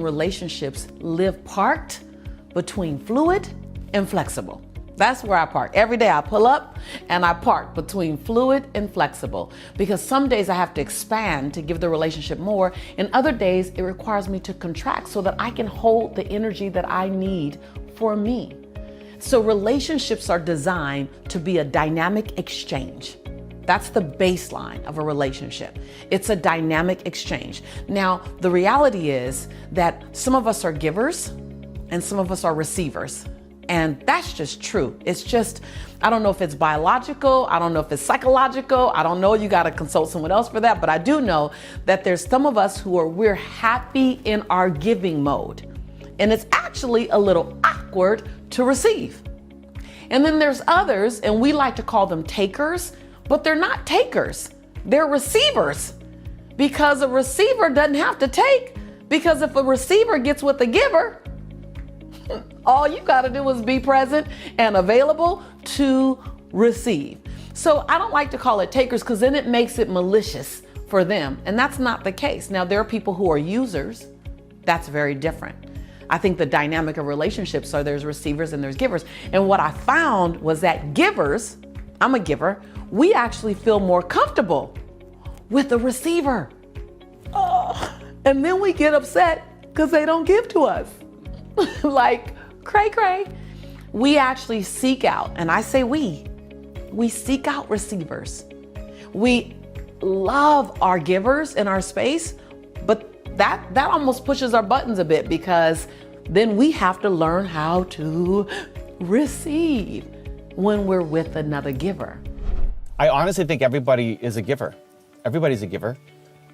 Relationships live parked between fluid and flexible. That's where I park. Every day I pull up and I park between fluid and flexible, because some days I have to expand to give the relationship more, and other days it requires me to contract so that I can hold the energy that I need for me. So relationships are designed to be a dynamic exchange. That's the baseline of a relationship. It's a dynamic exchange. Now, the reality is that some of us are givers and some of us are receivers. And that's just true. It's just, I don't know if it's biological. I don't know if it's psychological. I don't know. You got to consult someone else for that. But I do know that there's some of us we're happy in our giving mode. And it's actually a little awkward to receive. And then there's others, and we like to call them takers, but they're not takers. They're receivers, because a receiver doesn't have to take, because if a receiver gets with the giver, all you got to do is be present and available to receive. So I don't like to call it takers, because then it makes it malicious for them. And that's not the case. Now, there are people who are users. That's very different. I think the dynamic of relationships are there's receivers and there's givers. And what I found was that givers, I'm a giver, we actually feel more comfortable with the receiver. Oh, and then we get upset because they don't give to us. Like, cray cray. We actually seek out, and I say we seek out receivers. We love our givers in our space, but that almost pushes our buttons a bit, because then we have to learn how to receive when we're with another giver. I honestly think everybody is a giver. Everybody's a giver.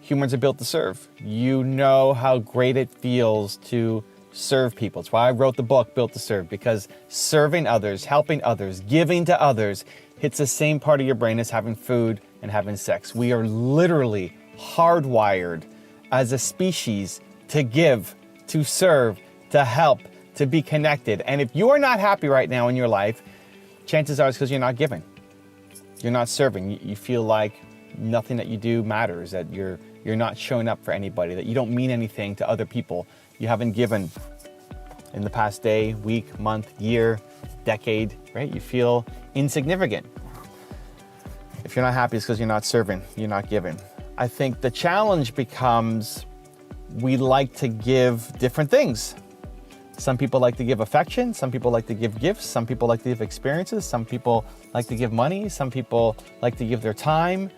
Humans are built to serve. You know how great it feels to serve people. It's why I wrote the book, Built to Serve, because serving others, helping others, giving to others hits the same part of your brain as having food and having sex. We are literally hardwired as a species to give, to serve, to help, to be connected. And if you are not happy right now in your life, chances are it's because you're not giving. You're not serving. You feel like nothing that you do matters, that you're not showing up for anybody, that you don't mean anything to other people. You haven't given in the past day, week, month, year, decade, right? You feel insignificant. If you're not happy, it's because you're not serving, you're not giving. I think the challenge becomes we like to give different things. Some people like to give affection, some people like to give gifts, some people like to give experiences, some people like to give money, some people like to give their time.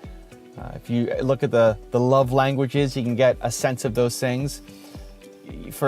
If you look at the love languages, you can get a sense of those things. For